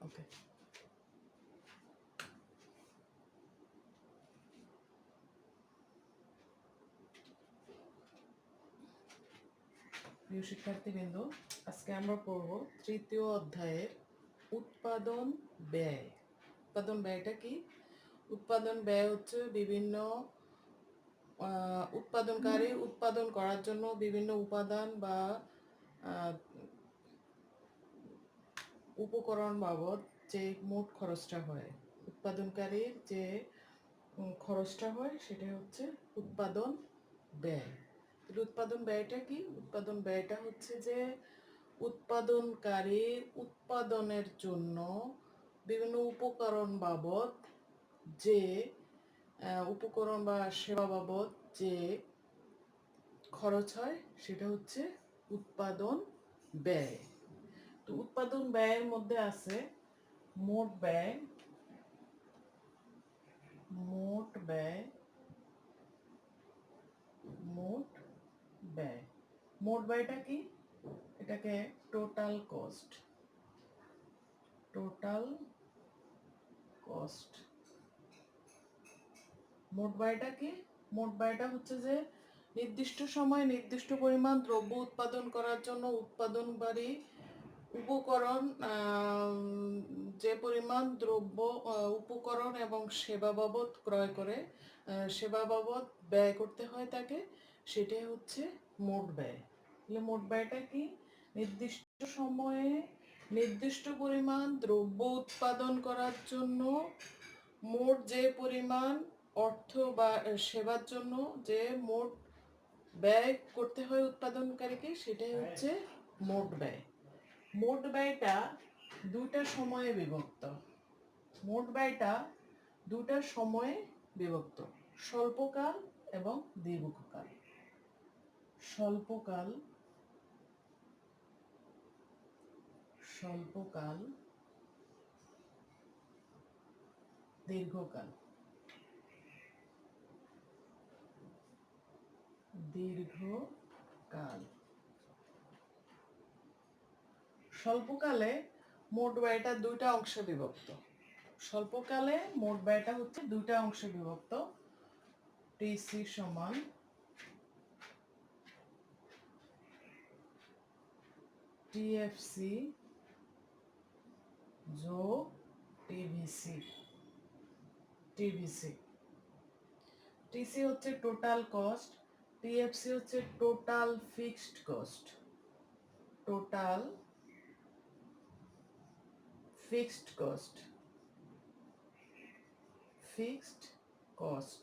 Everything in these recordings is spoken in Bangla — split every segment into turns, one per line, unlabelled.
ওকে। প্রিয় শিক্ষার্থীবৃন্দ, আজকে আমরা পড়ব তৃতীয় অধ্যায়ের উৎপাদন ব্যয়। উৎপাদন ব্যয়টা কি? উৎপাদন ব্যয় হচ্ছে বিভিন্ন উৎপাদনকারী উৎপাদন করার জন্য বিভিন্ন উপাদান বা উপকরণ বাবদ যে মোট খরচটা হয়, উৎপাদনকারীর যে খরচটা হয় সেটা হচ্ছে উৎপাদন ব্যয়। উৎপাদন ব্যয়টা কি? উৎপাদন ব্যয়টা হচ্ছে যে উৎপাদনকারী উৎপাদনের জন্য বিভিন্ন উপকরণ বাবদ যে উপকরণ বা সেবা বাবদ যে খরচ হয় সেটা হচ্ছে উৎপাদন ব্যয়। তো উৎপাদন ব্যয়ের মধ্যে আছে মোট ব্যয়, মোট ব্যয়, মোট ব্যয়। মোট ব্যয়টা কি? এটাকে টোটাল কস্ট, টোটাল কস্ট। মোট ব্যয়টা কি? মোট ব্যয়টা হচ্ছে যে নির্দিষ্ট সময়ে নির্দিষ্ট পরিমাণ দ্রব্য উৎপাদন করার জন্য উৎপাদনকারী উপকরণ যে পরিমাণ দ্রব্য উপকরণ এবং সেবা বাবদ ক্রয় করে সেবা বাবদ ব্যয় করতে হয় তাকে, সেটাই হচ্ছে মোট ব্যয়। তাহলে মোট ব্যয়টা কি? নির্দিষ্ট সময়ে নির্দিষ্ট পরিমাণ দ্রব্য উৎপাদন করার জন্য মোট যে পরিমাণ অর্থ বা সেবার জন্য যে মোট ব্যয় করতে হয় উৎপাদনকারীকে, সেটাই হচ্ছে মোট ব্যয়। মোট ব্যয়টা দুইটা সময়ে বিভক্ত। মোট ব্যয়টা দুইটা সময়ে বিভক্ত, স্বল্পকাল এবং দীর্ঘকাল। স্বল্পকাল, স্বল্পকাল, দীর্ঘকাল। দীর্ঘকাল। স্বল্পকালে মোট ব্যয়টা দুইটা অংশে বিভক্ত। স্বল্পকালে মোট ব্যয়টা হচ্ছে দুইটা অংশে বিভক্ত। টিসি সমান টিএফসি যোগ টিভিসি। টিভিসি, টিসি হচ্ছে টোটাল কস্ট, টিএফসি হচ্ছে total fixed cost. Total fixed cost, fixed cost.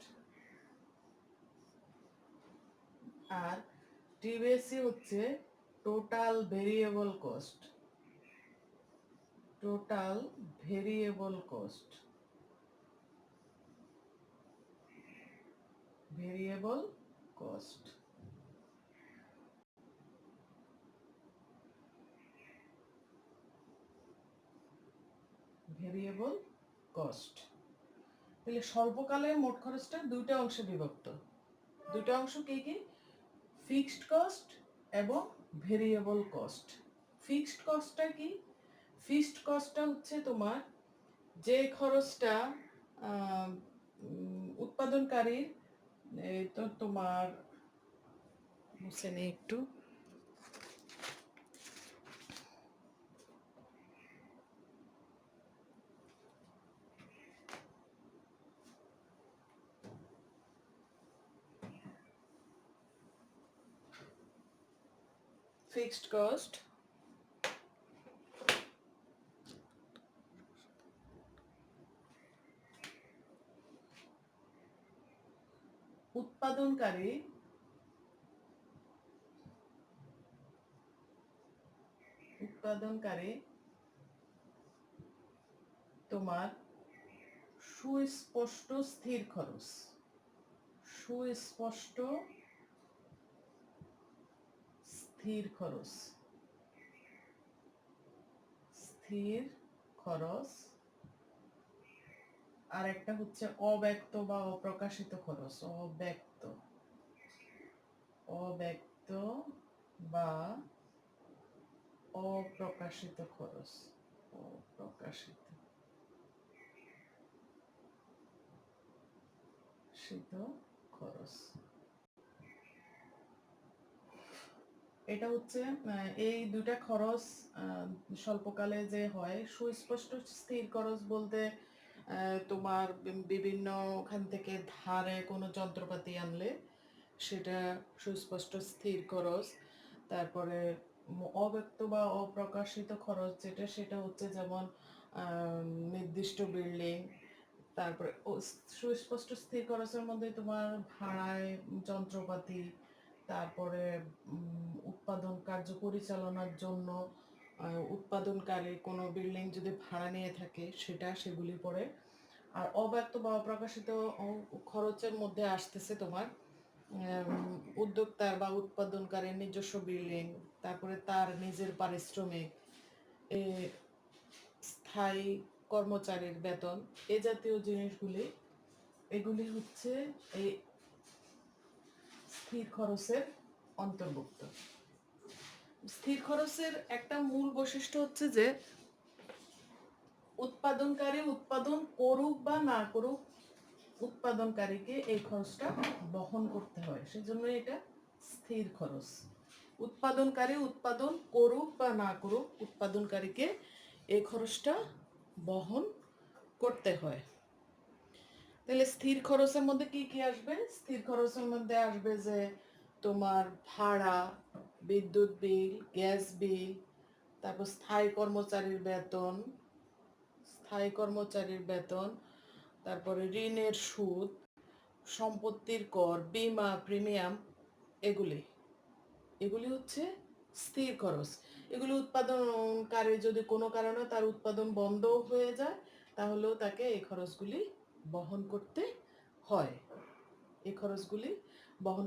আর টিভিসি হচ্ছে total variable cost. Total variable cost, variable cost. Variable cost. তাহলে স্বল্পকালে মোট খরচটা দুইটা অংশে বিভক্ত। দুইটা অংশ কি কি? ফিক্সড কস্ট এবং ভেরিয়েবল কস্ট। ফিক্সড কস্টটা কি? ফিক্সড কস্টটা হচ্ছে তোমার যে খরচটা উৎপাদনকারীর, তো তোমার মুছে নেই একটু, ফিক্সড কস্ট উৎপাদনকারী তোমার সুস্পষ্ট স্থির খরচ, সুস্পষ্ট স্থির খরচ, স্থির খরচ। আর একটা হচ্ছে অব্যক্ত বা অপ্রকাশিত খরচ। অব্যক্ত, অব্যক্ত বা অপ্রকাশিত খরচ, অপ্রকাশিত অপ্রকাশিত খরচ। এটা হচ্ছে এই দুইটা খরচ স্বল্পকালে যে হয়। সুস্পষ্ট স্থির খরচ বলতে তোমার বিভিন্ন ওখান থেকে ধারে কোনো যন্ত্রপাতি আনলে সেটা সুস্পষ্ট স্থির খরচ। তারপরে অব্যক্ত বা অপ্রকাশিত খরচ যেটা, সেটা হচ্ছে যেমন নির্দিষ্ট বিল্ডিং। তারপরে সুস্পষ্ট স্থির খরচের মধ্যে তোমার ভাড়ায় যন্ত্রপাতি, তারপরে উৎপাদন কার্য পরিচালনার জন্য উৎপাদনকারী কোনো বিল্ডিং যদি ভাড়া নিয়ে থাকে সেগুলি পড়ে। আর অব্যক্ত বা অপ্রকাশিত খরচের মধ্যে আসতেছে তোমার উদ্যোক্তার বা উৎপাদনকারীর নিজস্ব বিল্ডিং, তারপরে তার নিজের পারিশ্রমিক, স্থায়ী কর্মচারীর বেতন, এ জাতীয় জিনিসগুলি, এগুলি হচ্ছে এই স্থির খরচের অন্তর্ভুক্ত। স্থির খরচের একটা মূল বৈশিষ্ট্য হচ্ছে যে উৎপাদনকারী উৎপাদন করুক বা না করুক, উৎপাদনকারীকে এই খরচটা বহন করতে হয়, সেজন্য এটা স্থির খরচ। উৎপাদনকারী উৎপাদন করুক বা না করুক, উৎপাদনকারীকে এই খরচটা বহন করতে হয়। তাহলে স্থির খরচের মধ্যে কি কি আসবে? স্থির খরচের মধ্যে আসবে যে তোমার ভাড়া, বিদ্যুৎ বিল, গ্যাস বিল, তারপর স্থায়ী কর্মচারীর বেতন, তারপরে ঋণের সুদ, সম্পত্তির কর, বীমা, প্রিমিয়াম, এগুলি হচ্ছে স্থির খরচ। এগুলি উৎপাদনকারী যদি কোনো কারণে তার উৎপাদন বন্ধ হয়ে যায়, তাহলেও তাকে এই খরচগুলি বহন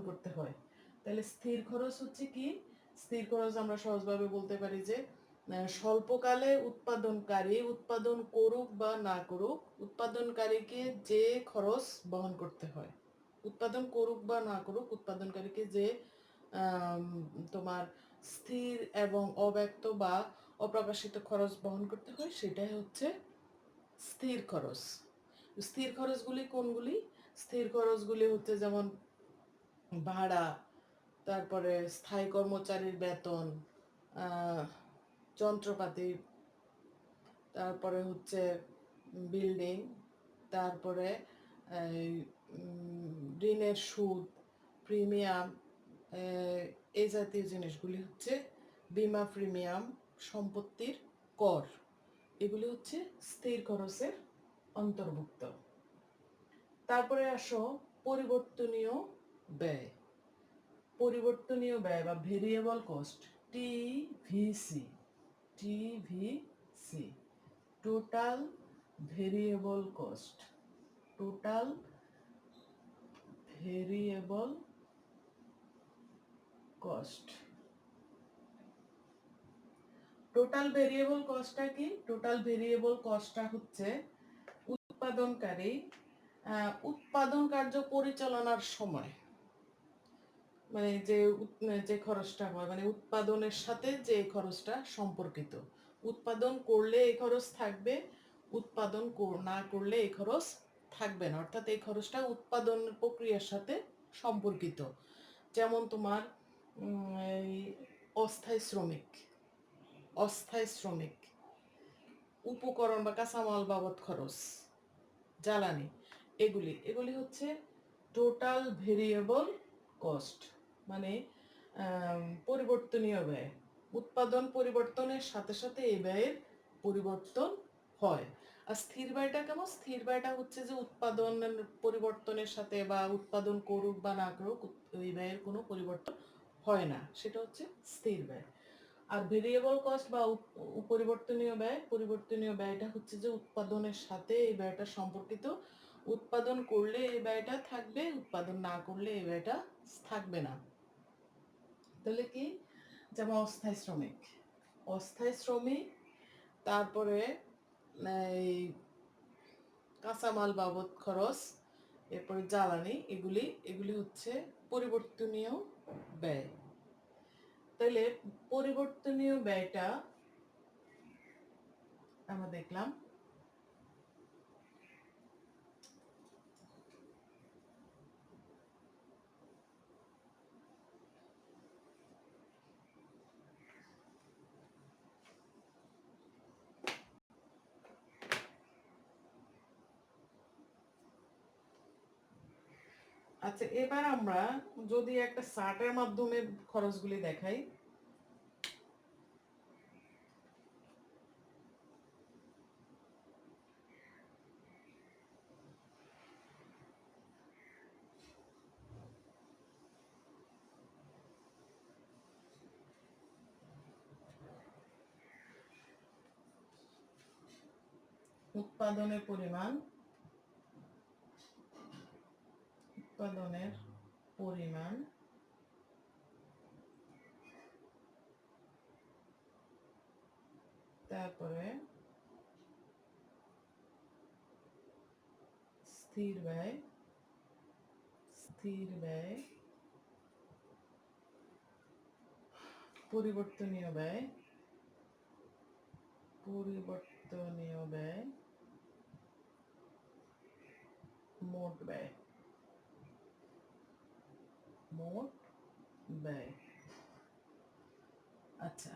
করতে হয়। তাহলে স্থির খরচ হচ্ছে কি? স্থির খরচ আমরা সহজভাবে বলতে পারি যে স্বল্পকালে উৎপাদনকারী উৎপাদন করুক বা না করুক, উৎপাদনকারীকে যে খরচ বহন করতে হয়। উৎপাদন করুক বা না করুক, উৎপাদনকারীকে যে তোমার স্থির এবং অব্যক্ত বা অপ্রকাশিত খরচ বহন করতে হয়, সেটাই হচ্ছে স্থির খরচ। স্থির খরচগুলি কোনগুলি? স্থির খরচগুলি হচ্ছে যেমন ভাড়া, তারপরে স্থায়ী কর্মচারীর বেতন, যন্ত্রপাতি, তারপরে হচ্ছে বিল্ডিং, তারপরে ঋণের সুদ, প্রিমিয়াম, এই জাতীয় জিনিসগুলি হচ্ছে বীমা, প্রিমিয়াম, সম্পত্তির কর, এগুলি হচ্ছে স্থির খরচের অন্তর্ভুক্ত। তারপরে আসো পরিবর্তনীয় ব্যয়। পরিবর্তনীয় ব্যয় বা variable cost, TVC. Total variable cost. Total variable cost. Total variable কস্টটা কি? টোটাল ভেরিয়েবল কস্টটা হচ্ছে উৎপাদনকারী উৎপাদন কার্য পরিচালনার সময়, মানে যে খরচটা হয়, মানে উৎপাদনের সাথে যে খরচটা সম্পর্কিত। উৎপাদন করলে এই খরচ থাকবে, উৎপাদন না করলে এই খরচ থাকবে না, অর্থাৎ এই খরচটা উৎপাদন প্রক্রিয়ার সাথে সম্পর্কিত। যেমন তোমার এই অস্থায়ী শ্রমিক, উপকরণ বা কাঁচামাল বাবদ খরচ, জ্বালানি, এগুলি হচ্ছে টোটাল ভেরিয়েবল কস্ট, মানে পরিবর্তনীয় ব্যয়। উৎপাদন পরিবর্তনের সাথে সাথে এই ব্যয়ের পরিবর্তন হয়। আর স্থির ব্যয়টা কেমন? স্থির ব্যয়টা হচ্ছে যে উৎপাদন পরিবর্তনের সাথে বা উৎপাদন করুক বা না করুক, ওই ব্যয়ের কোনো পরিবর্তন হয় না, সেটা হচ্ছে স্থির ব্যয়। আর ভেরিয়েবল কস্ট বা পরিবর্তনীয় ব্যয়টা হচ্ছে যে উৎপাদনের সাথে এই ব্যয়টা সম্পর্কিত। উৎপাদন করলে এই ব্যয়টা থাকবে, উৎপাদন না করলে এই ব্যয়টা থাকবে না। তাহলে কি? যেমন অস্থায়ী শ্রমিক, তারপরে এই কাঁচামাল বাবদ খরচ, এরপরে জ্বালানি, এগুলি হচ্ছে পরিবর্তনীয় ব্যয়। তাহলে পরিবর্তনীয় ব্যয়টা আমরা দেখলাম। আচ্ছা, এবার আমরা যদি একটা চার্টের মাধ্যমে খরচগুলি দেখাই। উৎপাদনের পরিমাণ, তারপরে স্থির ব্যয়, পরিবর্তনীয় ব্যয়, মোট ব্যয়। আচ্ছা,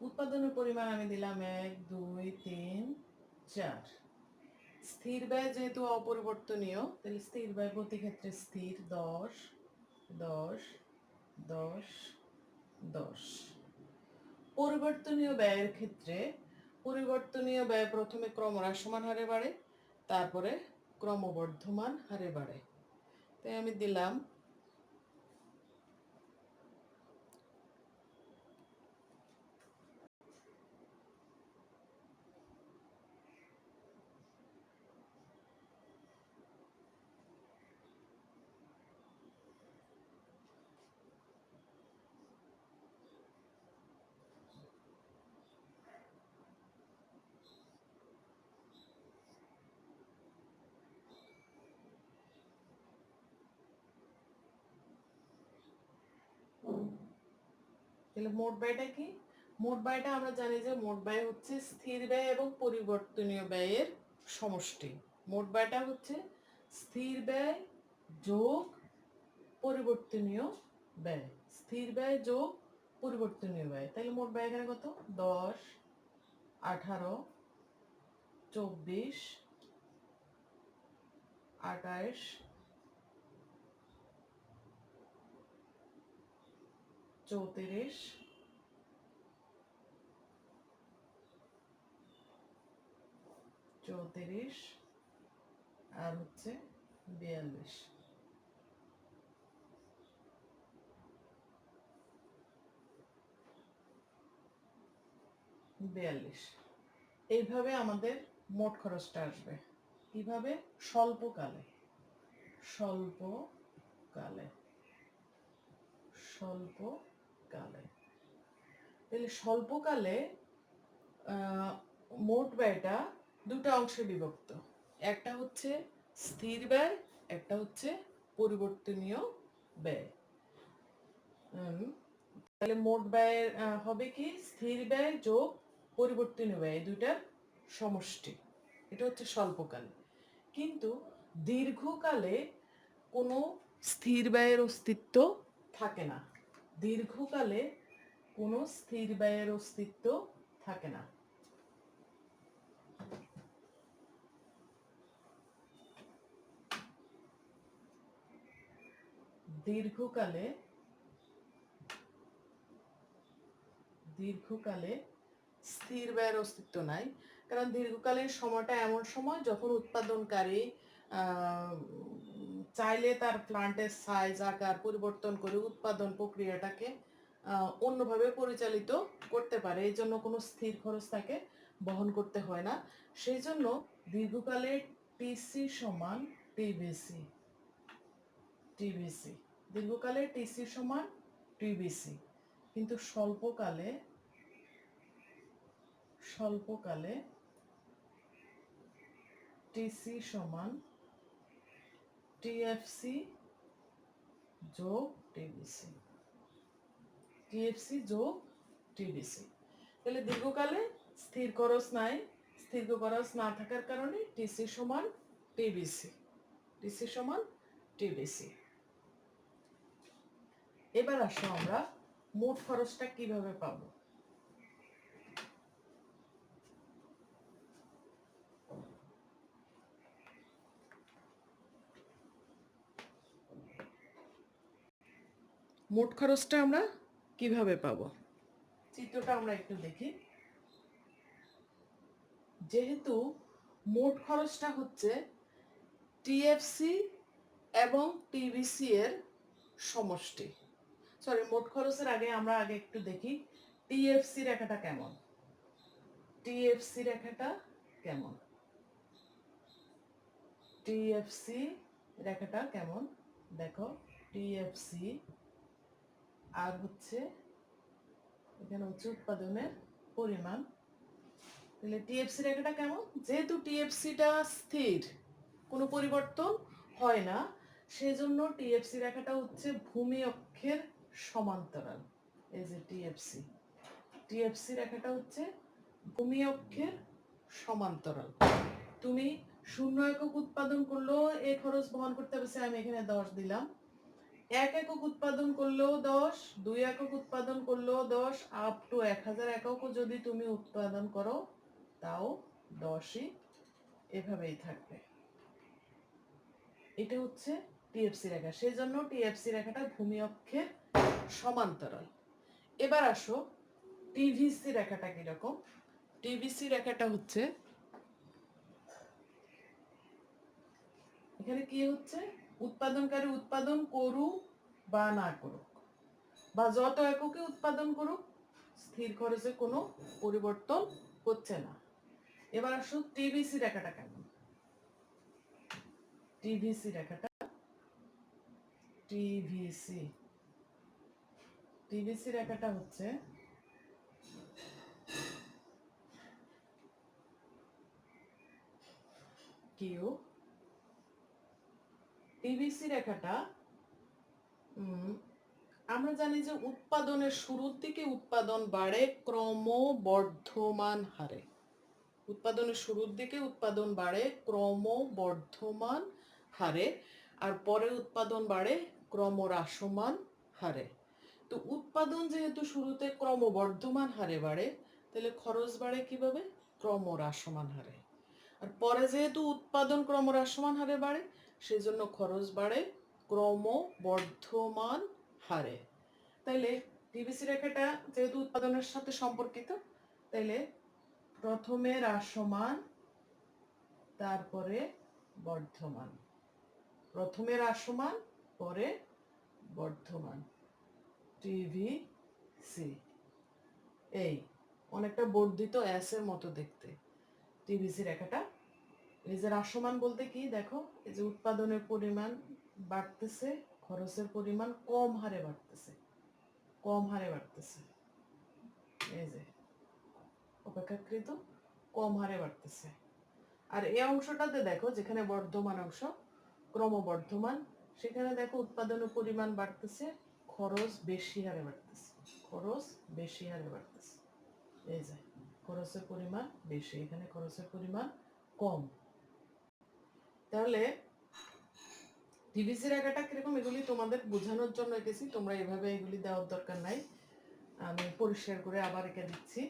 উৎপাদনের পরিমাণ আমি দিলাম 1 2 3 4। স্থির ব্যয় যেহেতু অপরিবর্তনীয়, তাহলে স্থির ব্যয় প্রতি ক্ষেত্রে স্থির 10 10 10 10। পরিবর্তনীয় ব্যয়ের ক্ষেত্রে পরিবর্তনীয় ব্যয় প্রথমে ক্রমহ্রাসমান হারে বাড়ে, তারপরে ক্রমবর্ধমান হারে বাড়ে। তাই আমি দিলাম তাহলে মোট ব্যয়টা কি? মোট ব্যয়টা আমরা জানি যে মোট ব্যয় হচ্ছে স্থির ব্যয় এবং পরিবর্তনীয় ব্যয়ের সমষ্টি। মোট ব্যয়টা হচ্ছে স্থির ব্যয় যোগ পরিবর্তনীয় ব্যয়, স্থির ব্যয় যোগ পরিবর্তনীয় ব্যয়। তাহলে মোট ব্যয় এখানে কত? 10 18 24 28 34 আর হচ্ছে 42। এইভাবে আমাদের মোট খরচটা আসবে। কিভাবে? স্বল্পকালে। তাহলে স্বল্পকালে মোট ব্যয়টা দুটো অংশে বিভক্ত। একটা হচ্ছে স্থির ব্যয়, একটা হচ্ছে পরিবর্তনীয় ব্যয়। তাহলে মোট ব্যয় হবে কি? স্থির ব্যয় যোগ পরিবর্তনীয় ব্যয়, দুইটার সমষ্টি। এটা হচ্ছে স্বল্পকাল। কিন্তু দীর্ঘকালে কোনো স্থির ব্যয়ের অস্তিত্ব থাকে না। দীর্ঘকালে কোনো স্থির ব্যয়ের অস্তিত্ব থাকে না। দীর্ঘকালে স্থির ব্যয়ের অস্তিত্ব নাই। কারণ দীর্ঘকালীন সময়টা এমন সময় যখন উৎপাদনকারী চাইলে তার প্লান্টের সাইজ আকার পরিবর্তন করে উৎপাদন প্রক্রিয়াটাকে অন্যভাবে পরিচালিত করতে পারে। এই জন্য কোনো স্থির খরচ তাকে বহন করতে হয় না। সেই জন্য দীর্ঘকালে টিসি সমান টিবিসি। দীর্ঘকালে টিসি সমান টিবিসি, কিন্তু স্বল্পকালে টিসি সমান টিএফসি যোগ টিবিসি। তাহলে দীর্ঘকালে স্থির খরচ নাই, স্থির খরচ না থাকার কারণে টিসি সমান টিবিসি, টিসি সমান টিবিসি। এবার আসো আমরা মোট খরচটা কিভাবে পাবো। মোট খরচটা আমরা কিভাবে পাবো, চিত্রটা আমরা একটু দেখি। যেহেতু মোট খরচটা হচ্ছে টিএফসি এবং টিবিসি এর সমষ্টি, সরি মোট খরচের আগে আমরা একটু দেখি টিএফসি রেখাটা কেমন। টিএফসি রেখাটা কেমন, টিএফসি রেখাটা কেমন দেখো। টিএফসি আর হচ্ছে এখানে হচ্ছে উৎপাদনের পরিমাণ। তাহলে টিএফসি রেখাটা কেমন, যেহেতু টিএফসিটা স্থির, কোনো পরিবর্তন হয় না, সেজন্য টিএফসি রেখাটা হচ্ছে ভূমি অক্ষের সমান্তরাল। এই যে টিএফসি, টিএফসি রেখাটা হচ্ছে ভূমি অক্ষের সমান্তরাল। তুমি 0 একক উৎপাদন করলেও এই খরচ বহন করতে হবে, আমি এখানে 10 দিলাম। 1 একক উৎপাদন করলেও 10, 2 একক উৎপাদন করলেও 10, আপ টু 1000 এককও যদি তুমি উৎপাদন করো তাও 10ই এভাবেই থাকবে। এটা হচ্ছে টিএফসি রেখা, সেই জন্য টিএফসি রেখাটা ভূমি অক্ষের সমান্তরাল। এবার আসো টিভিসি রেখাটা কিরকম। টিভিসি রেখাটা হচ্ছে এখানে কি হচ্ছে, উৎপাদনকারী উৎপাদন করুক বা না করুক বা যত এককে উৎপাদন করুক, স্থির খরচে কোনো পরিবর্তন হচ্ছে না। এবার আসো টিভিসি রেখাটা কেমন। টিভিসি রেখাটা, টিভিসি, টিভিসি রেখাটা হচ্ছে কিউ। টিভিসি রেখাটা আমরা জানি যে উৎপাদনের শুরুর দিকে উৎপাদন বাড়ে ক্রমবর্ধমান হারে। উৎপাদনের শুরুর দিকে উৎপাদন বাড়ে ক্রমবর্ধমান হারে, আর পরে উৎপাদন বাড়ে ক্রমহ্রাসমান হারে। তো উৎপাদন যেহেতু শুরুতে ক্রমবর্ধমান হারে বাড়ে, তাহলে খরচ বাড়ে কিভাবে, ক্রমহ্রাসমান হারে। আর পরে যেহেতু উৎপাদন ক্রমহ্রাসমান হারে বাড়ে, সেজন্য খরচ বাড়ে ক্রমবর্ধমান হারে। তাইলে টিভিসি রেখাটা যেহেতু উৎপাদনের সাথে সম্পর্কিত, তাইলে প্রথমে হ্রাসমান তারপরে বর্ধমান, প্রথমে হ্রাসমান পরে বর্ধমান, টিভিসি। এই অনেকটা বর্ধিত এস এর মতো দেখতে টিভিসি রেখাটা। এই যে হ্রাসমান বলতে কি দেখো, এই যে উৎপাদনের পরিমাণ বাড়তেছে, খরচের পরিমাণ কম হারে বাড়তেছে, কম হারে বাড়তেছে। এই যে অপেক্ষাকৃত কম হারে বাড়তেছে। আর এই অংশটাতে দেখো যেখানে বর্ধমান অংশ, ক্রমবর্ধমান, সেখানে দেখো উৎপাদনের পরিমাণ বাড়তেছে, খরচ বেশি হারে বাড়তেছে, খরচ বেশি হারে বাড়তেছে। এই যে খরচের পরিমাণ বেশি, এখানে খরচের পরিমাণ কম। তাহলে টিভিসি রেখাটা কিরকম এগুলি তোমাদের বোঝানোর জন্য এঁকেছি, তোমরা এভাবে এগুলি দেওয়ার দরকার নাই, আমি পরিষ্কার করে আবার এঁকে দিচ্ছি।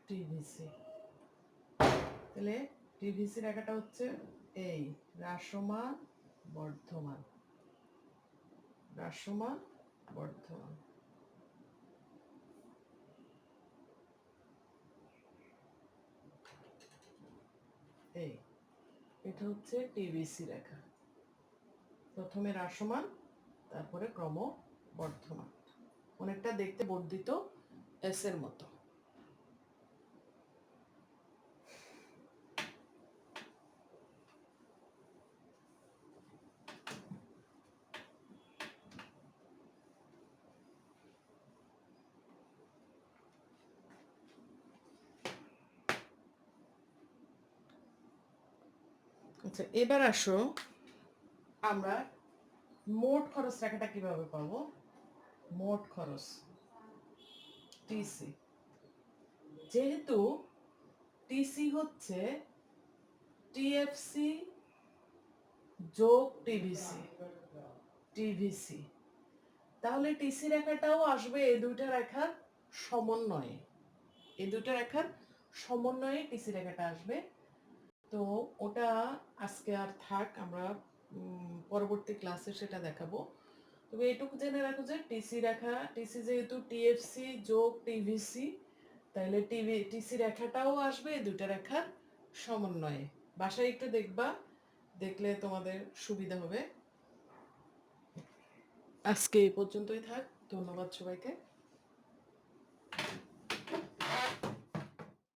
টিভিসি, তাহলে টিভিসি রেখাটা হচ্ছে এই হ্রাসমান বর্ধমান, হ্রাসমান বর্ধমান। এই এটা হচ্ছে টিভিসি রেখা, প্রথমে হ্রাসমান তারপরে ক্রমবর্ধমান, অনেকটা দেখতে বর্ধিত এস এর মতো। আচ্ছা, এবার আসো আমরা মোট খরচ রেখাটা কিভাবে পাবো। মোট খরচ টিসি, যেহেতু টিসি হচ্ছে টিএফসি যোগ টিভিসি, টিভিসি, তাহলে টিসি রেখাটাও আসবে এই দুইটা রেখার সমন্বয়ে, এই দুইটা রেখার সমন্বয়ে টিসি রেখাটা আসবে। তো ওটা আজকে আর থাক, আমরা পরবর্তী ক্লাসে সেটা দেখাবো। তবে এটুকু জেনে রাখো যে টিসি রেখা, টিসি যেহেতু টিএফসি যোগ টিভিসি, তাহলে টিসি রেখাটাও আসবে এই দুইটা রেখার সমন্বয়ে। বাসায় একটু দেখবা, দেখলে তোমাদের সুবিধা হবে। আজকে এই পর্যন্তই থাক, ধন্যবাদ সবাইকে।